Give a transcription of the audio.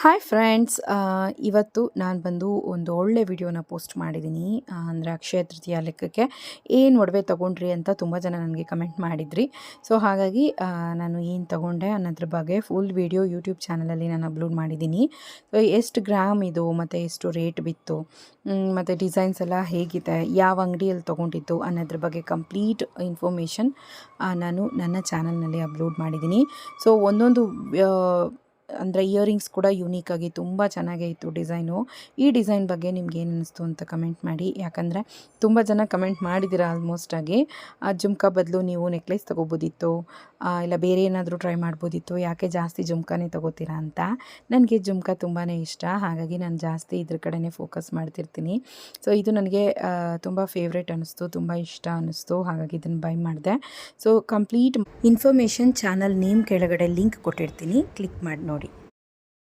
Hi friends, ಇವತ್ತು ನಾನು ಬಂದು ಒಂದು ಒಳ್ಳೆ ವಿಡಿಯೋನ ಪೋಸ್ಟ್ ಮಾಡಿದ್ದೀನಿ. ಅಂದರೆ ಅಕ್ಷಯ ತೃತೀಯ ಲೆಕ್ಕಕ್ಕೆ ಏನು ಒಡವೆ ತೊಗೊಂಡ್ರಿ ಅಂತ ತುಂಬ ಜನ ನನಗೆ ಕಮೆಂಟ್ ಮಾಡಿದ್ರಿ. ಸೊ ಹಾಗಾಗಿ ನಾನು ಏನು ತೊಗೊಂಡೆ ಅನ್ನೋದ್ರ ಬಗ್ಗೆ ಫುಲ್ ವಿಡಿಯೋ ಯೂಟ್ಯೂಬ್ ಚಾನಲಲ್ಲಿ ನಾನು ಅಪ್ಲೋಡ್ ಮಾಡಿದ್ದೀನಿ. ಸೊ ಎಷ್ಟು ಗ್ರಾಮ್ ಇದು ಮತ್ತು ಎಷ್ಟು ರೇಟ್ ಬಿತ್ತು, ಮತ್ತು ಡಿಸೈನ್ಸ್ ಎಲ್ಲ ಹೇಗಿದೆ, ಯಾವ ಅಂಗಡಿಯಲ್ಲಿ ತೊಗೊಂಡಿದ್ದು ಅನ್ನೋದ್ರ ಬಗ್ಗೆ ಕಂಪ್ಲೀಟ್ ಇನ್ಫಾರ್ಮೇಷನ್ ನಾನು ನನ್ನ ಚಾನಲ್ನಲ್ಲಿ ಅಪ್ಲೋಡ್ ಮಾಡಿದ್ದೀನಿ. ಸೊ ಒಂದೊಂದು ಅಂದರೆ ಇಯರಿಂಗ್ಸ್ ಕೂಡ ಯೂನಿಕಾಗಿ ತುಂಬ ಚೆನ್ನಾಗೇ ಇತ್ತು ಡಿಸೈನು. ಈ ಡಿಸೈನ್ ಬಗ್ಗೆ ನಿಮ್ಗೆ ಏನು ಅನ್ನಿಸ್ತು ಅಂತ ಕಮೆಂಟ್ ಮಾಡಿ. ಯಾಕಂದರೆ ತುಂಬ ಜನ ಕಮೆಂಟ್ ಮಾಡಿದ್ದೀರಾ ಆಲ್ಮೋಸ್ಟಾಗಿ. ಜುಮ್ಕಾ ಬದಲು ನೀವು ನೆಕ್ಲೆಸ್ ತೊಗೋಬೋದಿತ್ತು, ಇಲ್ಲ ಬೇರೆ ಏನಾದರೂ ಟ್ರೈ ಮಾಡ್ಬೋದಿತ್ತು, ಯಾಕೆ ಜಾಸ್ತಿ ಜುಮ್ಕಾನೇ ತೊಗೋತೀರಾ ಅಂತ. ನನಗೆ ಜುಮ್ಕಾ ತುಂಬಾ ಇಷ್ಟ, ಹಾಗಾಗಿ ನಾನು ಜಾಸ್ತಿ ಇದ್ರ ಕಡೆನೇ ಫೋಕಸ್ ಮಾಡ್ತಿರ್ತೀನಿ. ಸೊ ಇದು ನನಗೆ ತುಂಬ ಫೇವ್ರೇಟ್ ಅನ್ನಿಸ್ತು, ತುಂಬ ಇಷ್ಟ ಅನ್ನಿಸ್ತು, ಹಾಗಾಗಿ ಇದನ್ನು ಬೈ ಮಾಡಿದೆ. So complete information channel name ಕೆಳಗಡೆ ಲಿಂಕ್ ಕೊಟ್ಟಿರ್ತೀನಿ, ಕ್ಲಿಕ್ ಮಾಡಿ ನೋಡಿ.